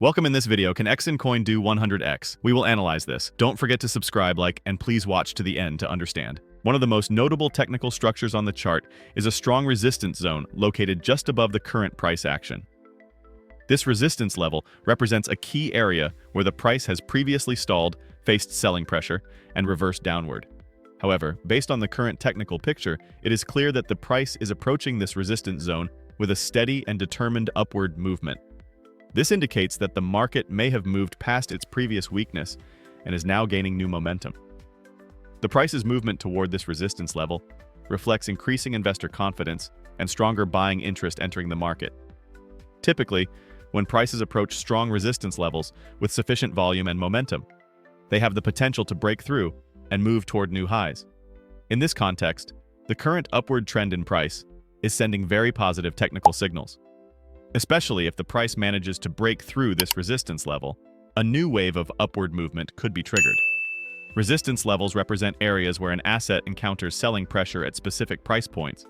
Welcome. In this video, can Xcn coin do 100x? We will analyze this. Don't forget to subscribe, like, and please watch to the end to understand. One of the most notable technical structures on the chart is a strong resistance zone located just above the current price action. This resistance level represents a key area where the price has previously stalled, faced selling pressure, and reversed downward. However, based on the current technical picture, it is clear that the price is approaching this resistance zone with a steady and determined upward movement. This indicates that the market may have moved past its previous weakness and is now gaining new momentum. The price's movement toward this resistance level reflects increasing investor confidence and stronger buying interest entering the market. Typically, when prices approach strong resistance levels with sufficient volume and momentum, they have the potential to break through and move toward new highs. In this context, the current upward trend in price is sending very positive technical signals. Especially if the price manages to break through this resistance level, a new wave of upward movement could be triggered. Resistance levels represent areas where an asset encounters selling pressure at specific price points.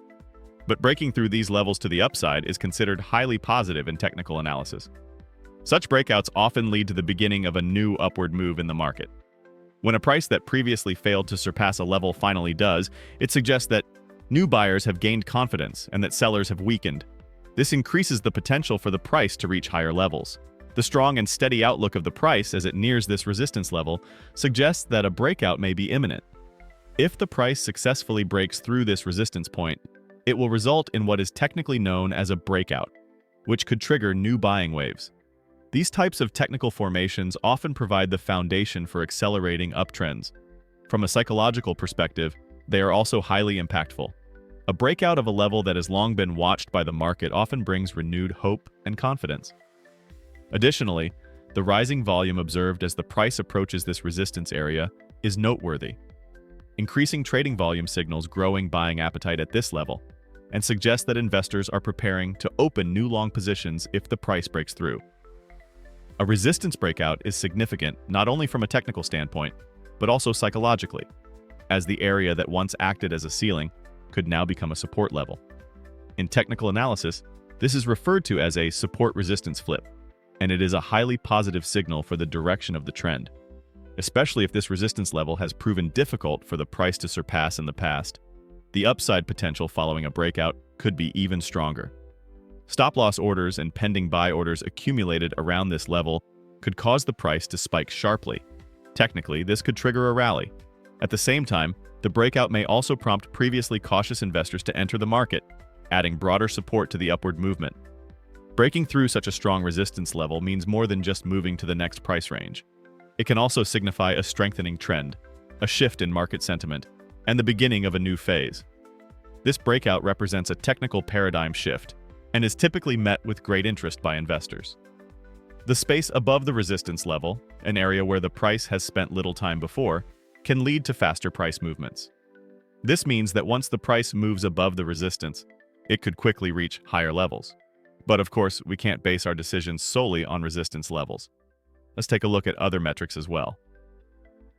But breaking through these levels to the upside is considered highly positive in technical analysis. Such breakouts often lead to the beginning of a new upward move in the market. When a price that previously failed to surpass a level finally does, it suggests that new buyers have gained confidence and that sellers have weakened. This increases the potential for the price to reach higher levels. The strong and steady outlook of the price as it nears this resistance level suggests that a breakout may be imminent. If the price successfully breaks through this resistance point, it will result in what is technically known as a breakout, which could trigger new buying waves. These types of technical formations often provide the foundation for accelerating uptrends. From a psychological perspective, they are also highly impactful. A breakout of a level that has long been watched by the market often brings renewed hope and confidence. Additionally, the rising volume observed as the price approaches this resistance area is noteworthy. Increasing trading volume signals growing buying appetite at this level and suggests that investors are preparing to open new long positions if the price breaks through. A resistance breakout is significant not only from a technical standpoint, but also psychologically, as the area that once acted as a ceiling could now become a support level. In technical analysis, this is referred to as a support-resistance flip, and it is a highly positive signal for the direction of the trend. Especially if this resistance level has proven difficult for the price to surpass in the past, the upside potential following a breakout could be even stronger. Stop-loss orders and pending buy orders accumulated around this level could cause the price to spike sharply. Technically, this could trigger a rally. At the same time, the breakout may also prompt previously cautious investors to enter the market, adding broader support to the upward movement. Breaking through such a strong resistance level means more than just moving to the next price range. It can also signify a strengthening trend, a shift in market sentiment, and the beginning of a new phase. This breakout represents a technical paradigm shift and is typically met with great interest by investors. The space above the resistance level, an area where the price has spent little time before, can lead to faster price movements. This means that once the price moves above the resistance, it could quickly reach higher levels. But of course, we can't base our decisions solely on resistance levels. Let's take a look at other metrics as well.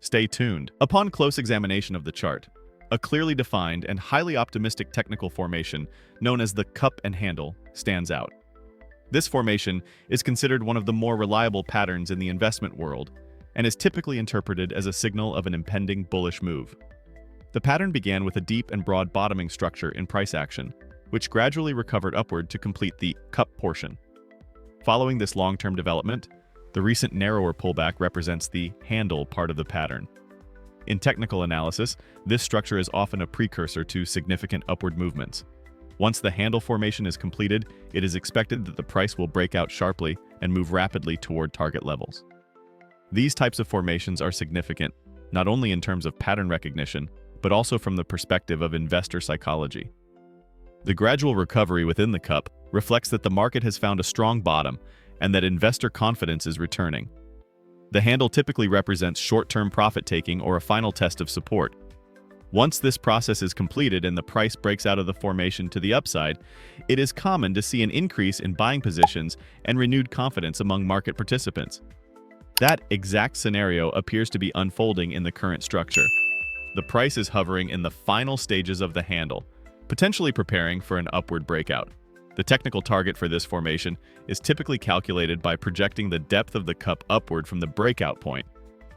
Stay tuned. Upon close examination of the chart, a clearly defined and highly optimistic technical formation known as the cup and handle stands out. This formation is considered one of the more reliable patterns in the investment world and is typically interpreted as a signal of an impending bullish move. The pattern began with a deep and broad bottoming structure in price action, which gradually recovered upward to complete the cup portion. Following this long-term development, the recent narrower pullback represents the handle part of the pattern. In technical analysis, this structure is often a precursor to significant upward movements. Once the handle formation is completed, it is expected that the price will break out sharply and move rapidly toward target levels. These types of formations are significant, not only in terms of pattern recognition, but also from the perspective of investor psychology. The gradual recovery within the cup reflects that the market has found a strong bottom and that investor confidence is returning. The handle typically represents short-term profit-taking or a final test of support. Once this process is completed and the price breaks out of the formation to the upside, it is common to see an increase in buying positions and renewed confidence among market participants. That exact scenario appears to be unfolding in the current structure. The price is hovering in the final stages of the handle, potentially preparing for an upward breakout. The technical target for this formation is typically calculated by projecting the depth of the cup upward from the breakout point.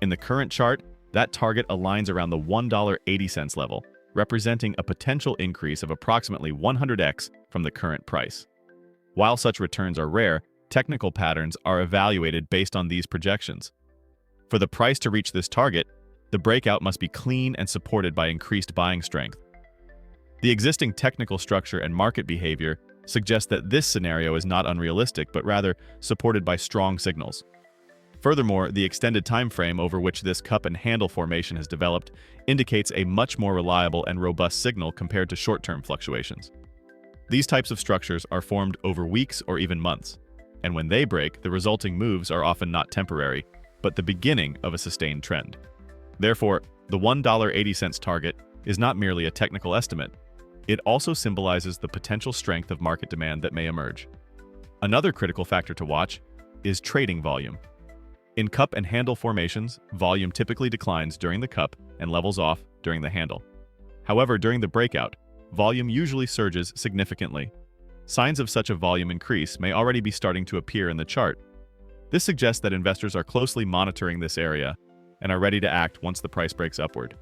In the current chart, that target aligns around the $1.80 level, representing a potential increase of approximately 100x from the current price. While such returns are rare, technical patterns are evaluated based on these projections. For the price to reach this target, the breakout must be clean and supported by increased buying strength. The existing technical structure and market behavior suggest that this scenario is not unrealistic, but rather supported by strong signals. Furthermore, the extended time frame over which this cup and handle formation has developed indicates a much more reliable and robust signal compared to short-term fluctuations. These types of structures are formed over weeks or even months, and when they break, the resulting moves are often not temporary, but the beginning of a sustained trend. Therefore, the $1.80 target is not merely a technical estimate. It also symbolizes the potential strength of market demand that may emerge. Another critical factor to watch is trading volume. In cup and handle formations, volume typically declines during the cup and levels off during the handle. However, during the breakout, volume usually surges significantly. Signs of such a volume increase may already be starting to appear in the chart. This suggests that investors are closely monitoring this area and are ready to act once the price breaks upward.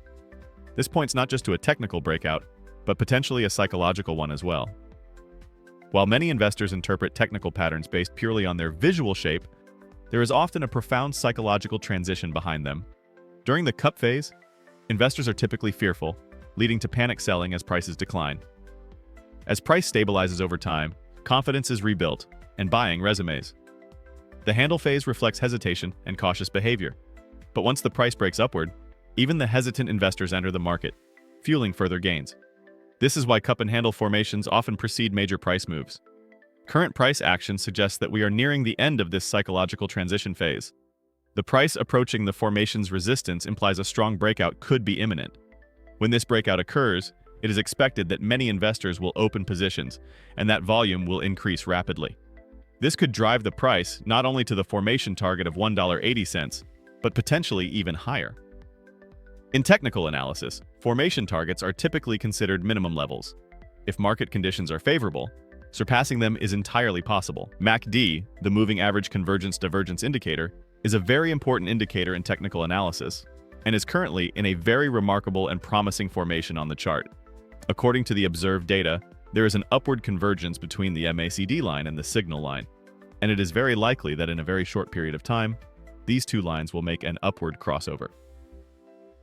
This points not just to a technical breakout, but potentially a psychological one as well. While many investors interpret technical patterns based purely on their visual shape, there is often a profound psychological transition behind them. During the cup phase, investors are typically fearful, leading to panic selling as prices decline. As price stabilizes over time, confidence is rebuilt, and buying resumes. The handle phase reflects hesitation and cautious behavior. But once the price breaks upward, even the hesitant investors enter the market, fueling further gains. This is why cup and handle formations often precede major price moves. Current price action suggests that we are nearing the end of this psychological transition phase. The price approaching the formation's resistance implies a strong breakout could be imminent. When this breakout occurs, it is expected that many investors will open positions, and that volume will increase rapidly. This could drive the price not only to the formation target of $1.80, but potentially even higher. In technical analysis, formation targets are typically considered minimum levels. If market conditions are favorable, surpassing them is entirely possible. MACD, the Moving Average Convergence Divergence Indicator, is a very important indicator in technical analysis, and is currently in a very remarkable and promising formation on the chart. According to the observed data, there is an upward convergence between the MACD line and the signal line, and it is very likely that in a very short period of time, these two lines will make an upward crossover.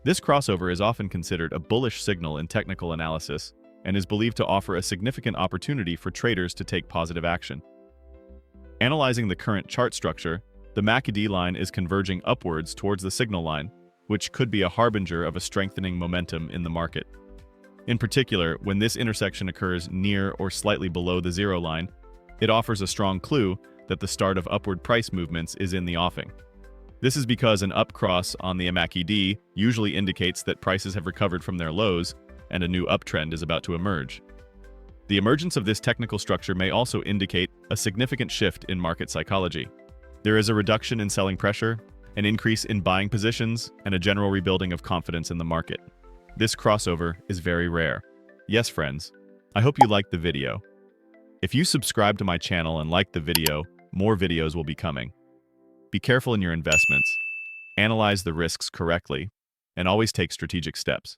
This crossover is often considered a bullish signal in technical analysis and is believed to offer a significant opportunity for traders to take positive action. Analyzing the current chart structure, the MACD line is converging upwards towards the signal line, which could be a harbinger of a strengthening momentum in the market. In particular, when this intersection occurs near or slightly below the zero line, it offers a strong clue that the start of upward price movements is in the offing. This is because an upcross on the MACD usually indicates that prices have recovered from their lows and a new uptrend is about to emerge. The emergence of this technical structure may also indicate a significant shift in market psychology. There is a reduction in selling pressure, an increase in buying positions, and a general rebuilding of confidence in the market. This crossover is very rare. Yes, friends, I hope you liked the video. If you subscribe to my channel and like the video, more videos will be coming. Be careful in your investments, analyze the risks correctly, and always take strategic steps.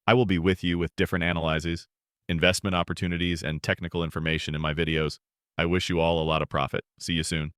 I will be with you with different analyses, investment opportunities, and technical information in my videos. I wish you all a lot of profit. See you soon.